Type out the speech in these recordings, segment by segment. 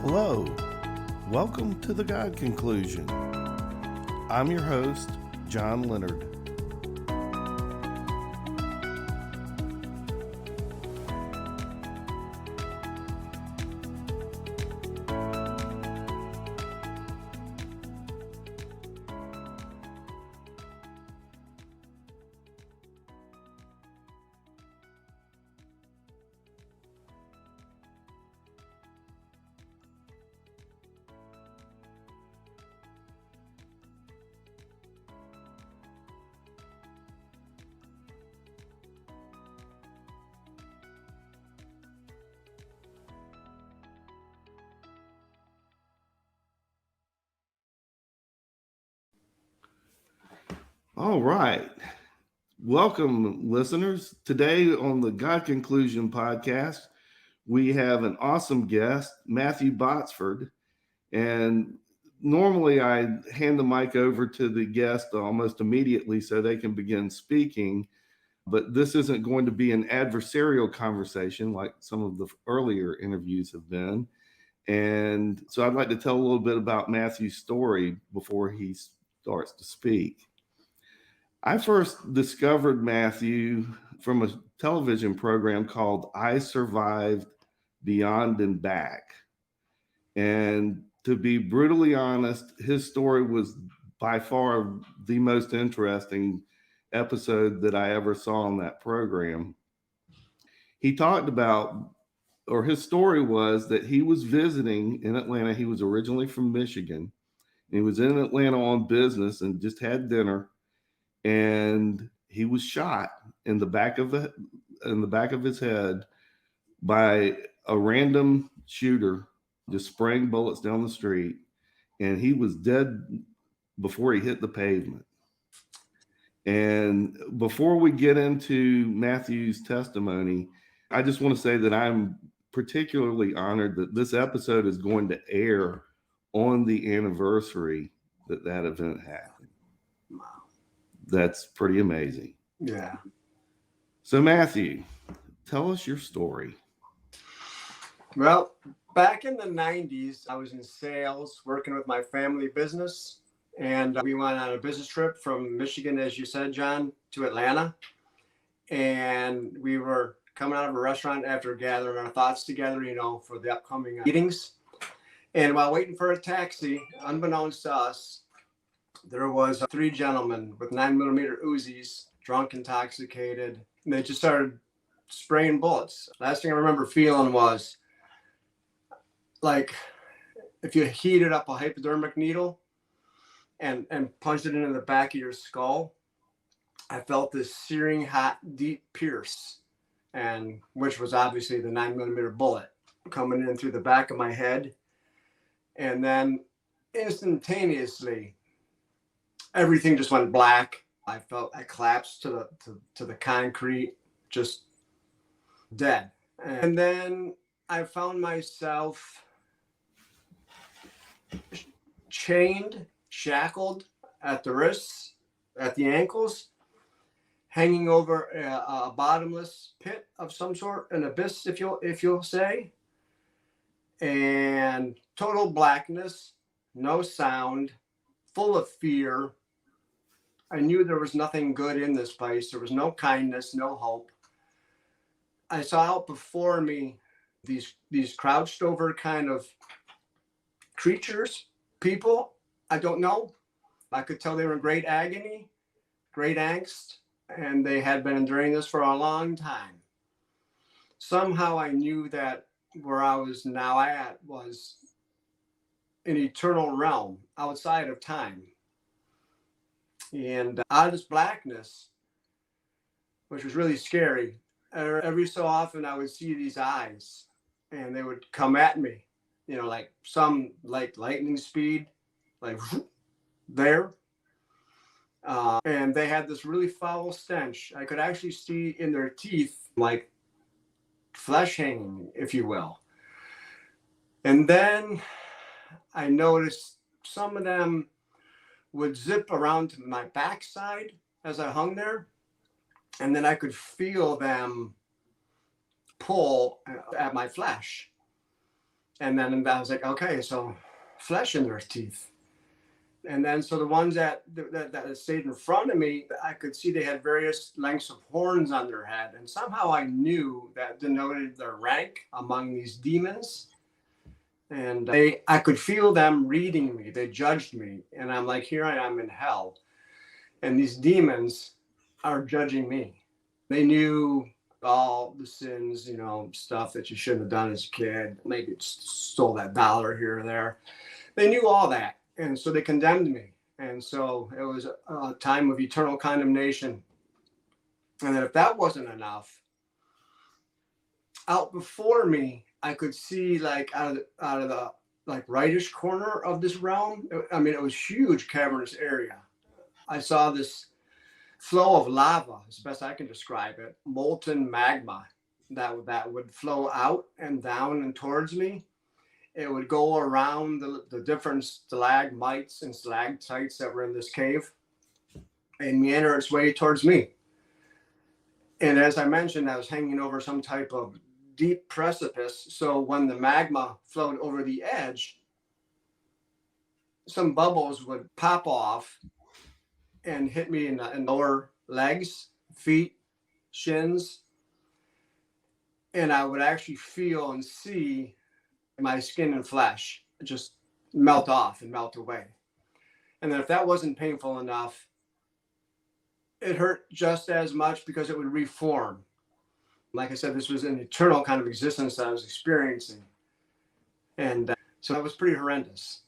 Hello, welcome to the God Conclusion. I'm your host, John Leonard. All right. Welcome, listeners. Today on the God Conclusion podcast, we have an awesome guest, Matthew Botsford. And normally I hand the mic over to the guest almost immediately so they can begin speaking. But this isn't going to be an adversarial conversation like some of the earlier interviews have been. And so I'd like to tell a little bit about Matthew's story before he starts to speak. I first discovered Matthew from a television program called I Survived Beyond and Back. And to be brutally honest, his story was by far the most interesting episode that I ever saw on that program. He talked about, or his story was that he was visiting in Atlanta. He was originally from Michigan. He was in Atlanta on business and just had dinner. And he was shot in the back of his head by a random shooter, just spraying bullets down the street, and he was dead before he hit the pavement. And before we get into Matthew's testimony, I just want to say that I'm particularly honored that this episode is going to air on the anniversary that event happened. That's pretty amazing. Yeah. So Matthew, tell us your story. Well, back in the 90s, I was in sales working with my family business. And we went on a business trip from Michigan, as you said, John, to Atlanta. And we were coming out of a restaurant after gathering our thoughts together, for the upcoming meetings. And while waiting for a taxi, unbeknownst to us, there was 3 gentlemen with 9mm Uzis, drunk, intoxicated, and they just started spraying bullets. Last thing I remember feeling was like if you heated up a hypodermic needle and punched it into the back of your skull. I felt this searing, hot, deep pierce, and which was obviously the 9mm bullet coming in through the back of my head. And then instantaneously, everything just went black. I collapsed to the concrete, just dead. And then I found myself chained, shackled at the wrists, at the ankles, hanging over a bottomless pit of some sort, an abyss, if you'll say, and total blackness, no sound, full of fear. I knew there was nothing good in this place. There was no kindness, no hope. I saw out before me these crouched over kind of creatures, people, I don't know. I could tell they were in great agony, great angst, and they had been enduring this for a long time. Somehow I knew that where I was now at was an eternal realm outside of time. And out of this blackness, which was really scary, every so often I would see these eyes and they would come at me, like some like lightning speed, like there. And they had this really foul stench. I could actually see in their teeth, like flesh hanging, if you will. And then I noticed some of them would zip around to my backside as I hung there. And then I could feel them pull at my flesh. And then I was like, okay, so flesh in their teeth. And then so the ones that stayed in front of me, I could see they had various lengths of horns on their head. And somehow I knew that denoted their rank among these demons. And I could feel them reading me. They judged me. And I'm like, here I am in hell. And these demons are judging me. They knew all the sins, stuff that you shouldn't have done as a kid. Maybe stole that dollar here or there. They knew all that. And so they condemned me. And so it was a time of eternal condemnation. And then if that wasn't enough, out before me, I could see like out of the like rightish corner of this realm. I mean, it was huge cavernous area. I saw this flow of lava, as best I can describe it, molten magma that would flow out and down and towards me. It would go around the different stalagmites and stalactites that were in this cave and meander its way towards me. And as I mentioned, I was hanging over some type of deep precipice. So when the magma flowed over the edge, some bubbles would pop off and hit me in the lower legs, feet, shins. And I would actually feel and see my skin and flesh just melt off and melt away. And then if that wasn't painful enough, it hurt just as much because it would reform. Like I said, this was an eternal kind of existence that I was experiencing. And so that was pretty horrendous.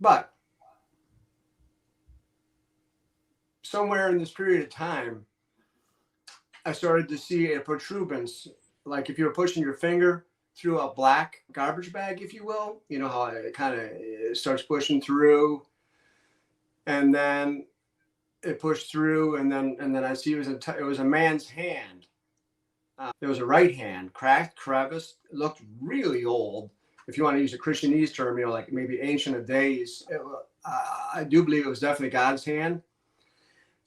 But somewhere in this period of time, I started to see a protuberance, like if you were pushing your finger through a black garbage bag, if you will, you know how it kind of starts pushing through, and then it pushed through, and then I see it was a man's hand. It was a right hand, cracked, crevice, looked really old. If you want to use a Christianese term, like maybe ancient of days. I do believe it was definitely God's hand.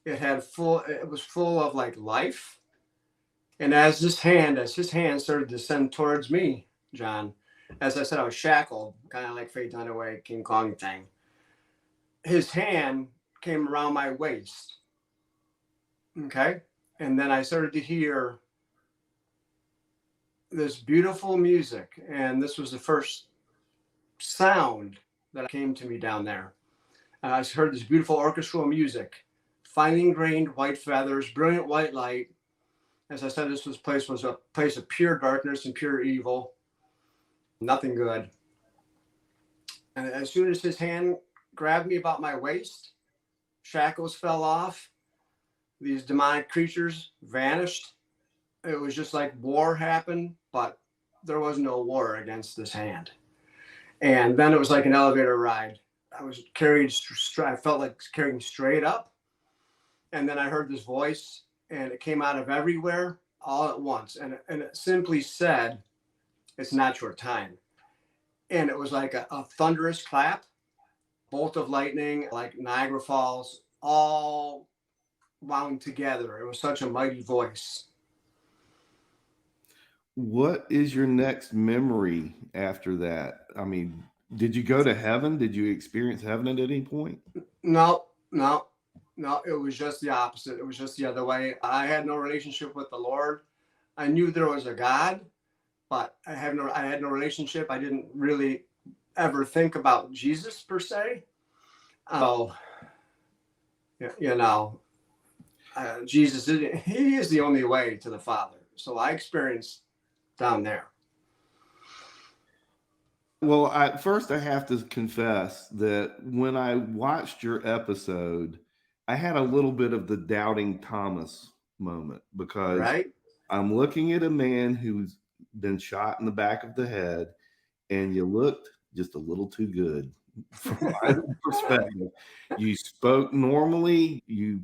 It was full of like life. And as his hand started to descend towards me, John, as I said, I was shackled, kind of like Faye Dunaway, King Kong thing. His hand came around my waist. Okay. And then I started to hear this beautiful music. And this was the first sound that came to me down there. I heard this beautiful orchestral music, finely ingrained white feathers, brilliant white light. As I said, this place was a place of pure darkness and pure evil. Nothing good. And as soon as his hand grabbed me about my waist, shackles fell off. These demonic creatures vanished. It was just like war happened, but there was no war against this hand. And then it was like an elevator ride. I was carried, I felt like carrying straight up. And then I heard this voice, and it came out of everywhere all at once. And it simply said, "It's not your time." And it was like a thunderous clap, bolt of lightning, like Niagara Falls, all wound together. It was such a mighty voice. What is your next memory after that? I mean, did you go to heaven? Did you experience heaven at any point? No. It was just the opposite. It was just the other way. I had no relationship with the Lord. I knew there was a God, but I had no relationship. I didn't really ever think about Jesus per se. Jesus he is the only way to the Father. So I experienced down there. Well, first I have to confess that when I watched your episode, I had a little bit of the doubting Thomas moment, because Right? I'm looking at a man who's been shot in the back of the head, and you looked just a little too good from my perspective. You spoke normally, you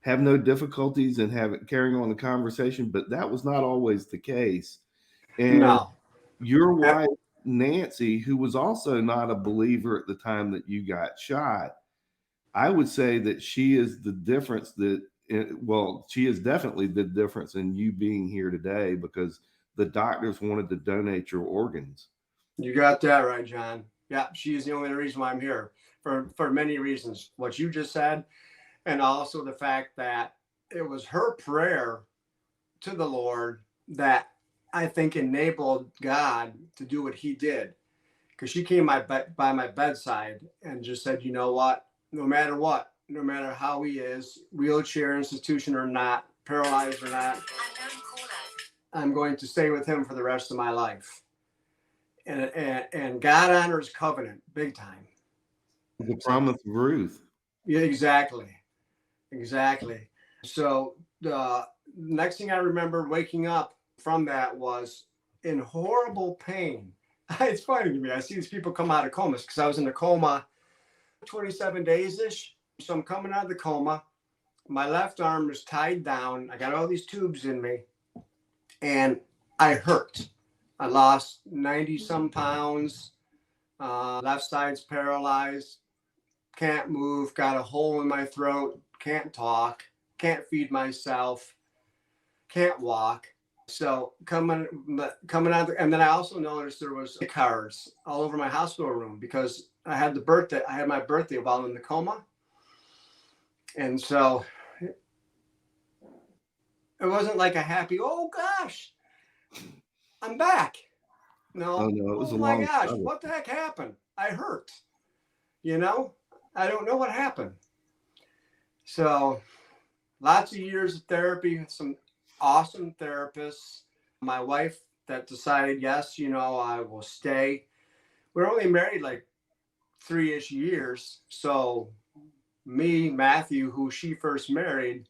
have no difficulties in carrying on the conversation, but that was not always the case. And No. your wife, Nancy, who was also not a believer at the time that you got shot, I would say that she is the difference she is definitely the difference in you being here today, because the doctors wanted to donate your organs. You got that right, John. Yeah, she's the only reason why I'm here for many reasons. What you just said, and also the fact that it was her prayer to the Lord that I think enabled God to do what he did. Because she came by my bedside and just said, you know what, no matter how he is, wheelchair, institution or not, paralyzed or not, I'm going to stay with him for the rest of my life. And God honors covenant big time. The promise of Ruth. Yeah, exactly. So the next thing I remember waking up from that was in horrible pain. It's funny to me. I see these people come out of comas because I was in a coma 27 days-ish. So I'm coming out of the coma. My left arm is tied down. I got all these tubes in me. And I hurt. I lost 90 some pounds. Left side's paralyzed. Can't move. Got a hole in my throat. Can't talk. Can't feed myself. Can't walk. So coming out, and then I also noticed there was cards all over my hospital room because I had my birthday while in the coma. And so it wasn't like a happy, oh gosh, I'm back. No, it was oh my gosh, what the heck happened? I hurt. I don't know what happened. So lots of years of therapy, some awesome therapists. My wife that decided, yes, I will stay. We're only married like 3-ish years. So me, Matthew, who she first married,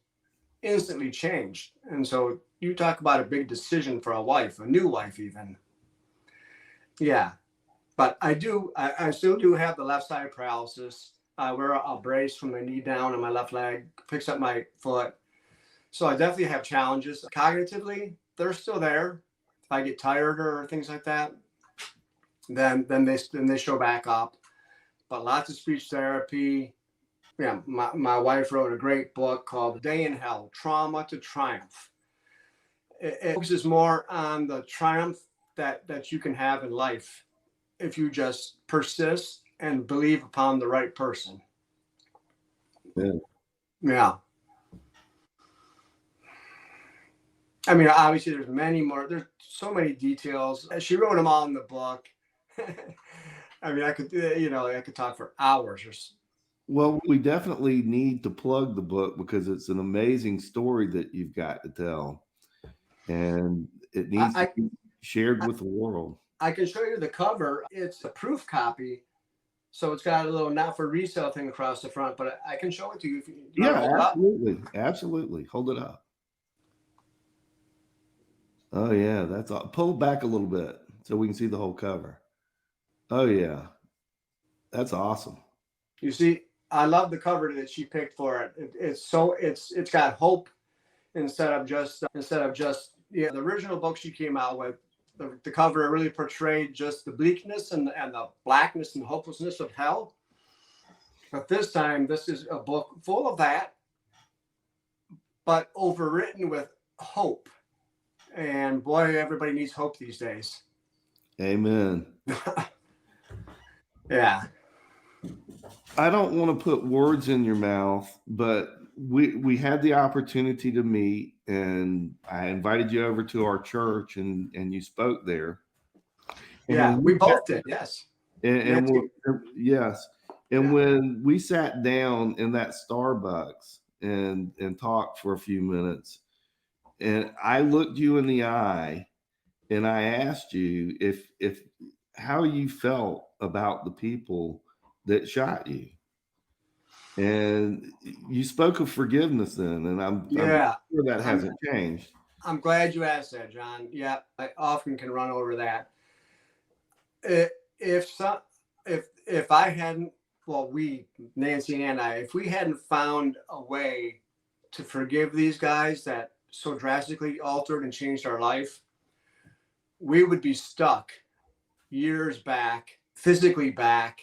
instantly changed. And so you talk about a big decision for a wife, a new wife even. Yeah. But I still do have the left side paralysis. I wear a brace from my knee down and my left leg picks up my foot. So I definitely have challenges. Cognitively, they're still there. If I get tired or things like that, then they show back up. But lots of speech therapy. Yeah, my wife wrote a great book called Day in Hell, Trauma to Triumph. It focuses more on the triumph that you can have in life if you just persist and believe upon the right person. Yeah. I mean, obviously there's many more. There's so many details. She wrote them all in the book. I mean, I could talk for hours. Well, we definitely need to plug the book because it's an amazing story that you've got to tell. And it needs to be shared with the world. I can show you the cover. It's a proof copy. So it's got a little not for resale thing across the front, but I can show it to you if you absolutely. Absolutely. Hold it up. Oh yeah, that's all. Pull back a little bit so we can see the whole cover. Oh yeah. That's awesome. You see, I love the cover that she picked for it. It's got hope instead of just the original book she came out with. The cover really portrayed just the bleakness and the blackness and hopelessness of hell. But this time, this is a book full of that, but overwritten with hope. And boy, everybody needs hope these days. Amen. Yeah. I don't want to put words in your mouth, but we had the opportunity to meet, and I invited you over to our church, and you spoke there. Yeah, we both did. Yes. Yes. And when we sat down in that Starbucks and talked for a few minutes, and I looked you in the eye, and I asked you if how you felt about the people that shot you. And you spoke of forgiveness then, and I'm sure that hasn't changed. I'm glad you asked that, John. Yeah, I often can run over that. If I hadn't, Nancy and I, if we hadn't found a way to forgive these guys that so drastically altered and changed our life, we would be stuck years back, physically back,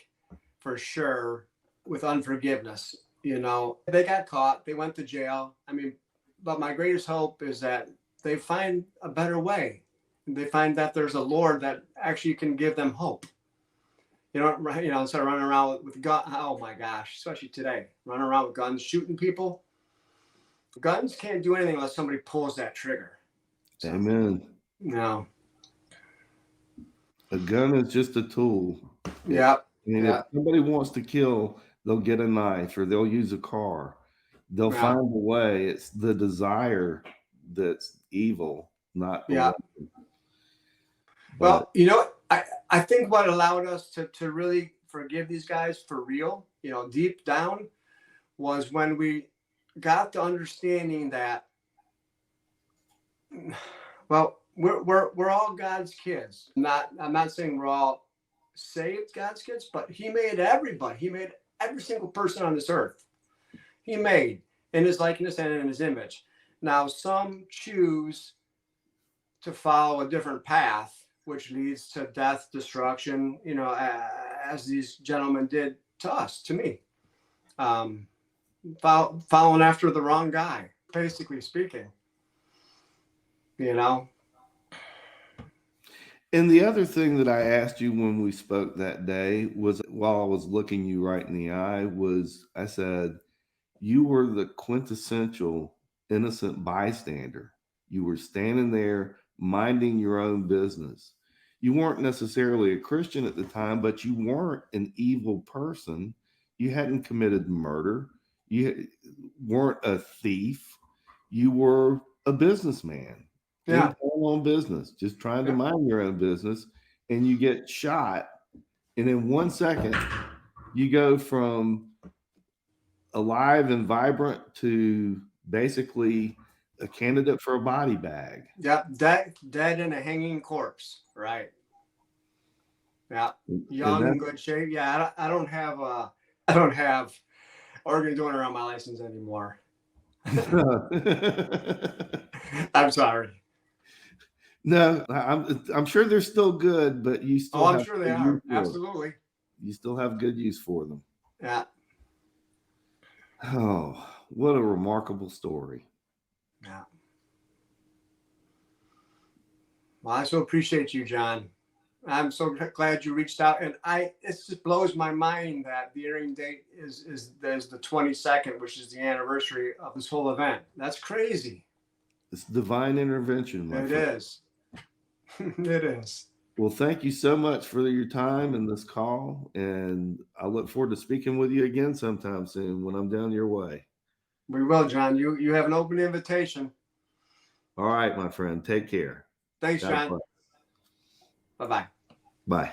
for sure, with unforgiveness. They got caught, they went to jail. I mean, but my greatest hope is that they find a better way. they find that there's a Lord that actually can give them hope. Instead of running around with guns. Oh my gosh, especially today, running around with guns, shooting people. Guns can't do anything unless somebody pulls that trigger. So, Amen. no. A gun is just a tool. Yeah. If somebody wants to kill, they'll get a knife or they'll use a car. They'll find a way. It's the desire that's evil, not the weapon. Well, I think what allowed us to really forgive these guys for real, deep down, was when we got the understanding that, well, we're all God's kids. I'm not saying we're all saved God's kids, but He made everybody. He made every single person on this earth. He made in His likeness and in His image. Now, some choose to follow a different path, which leads to death, destruction, as these gentlemen did to us, to me. Following after the wrong guy, basically speaking. And the other thing that I asked you when we spoke that day was, while I was looking you right in the eye, was I said, you were the quintessential innocent bystander. You were standing there minding your own business. You weren't necessarily a Christian at the time, but you weren't an evil person. You hadn't committed murder. You weren't a thief. You were a businessman. Yeah. On business, just trying to mind your own business, and you get shot. And in 1 second, you go from alive and vibrant to basically a candidate for a body bag. Yeah, dead in a hanging corpse, right? Yeah, young and good shape. Yeah, I don't have organ donor on my license anymore. I'm sorry. No, I'm sure they're still good, but you still. I'm sure they are. Absolutely. You still have good use for them. Yeah. Oh, what a remarkable story. Yeah. Well, I so appreciate you, John. I'm so glad you reached out, and it just blows my mind that the airing date is the 22nd, which is the anniversary of this whole event. That's crazy. It's divine intervention. It is. It is. Well, thank you so much for your time in this call, and I look forward to speaking with you again sometime soon when I'm down your way. We will, John. You have an open invitation. All right, my friend. Take care. Thanks, John. Bye-bye. Bye.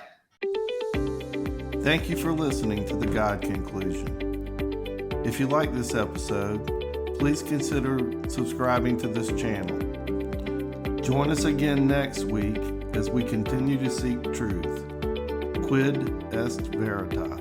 Thank you for listening to The God Conclusion. If you like this episode, please consider subscribing to this channel. Join us again next week as we continue to seek truth. Quid est veritas.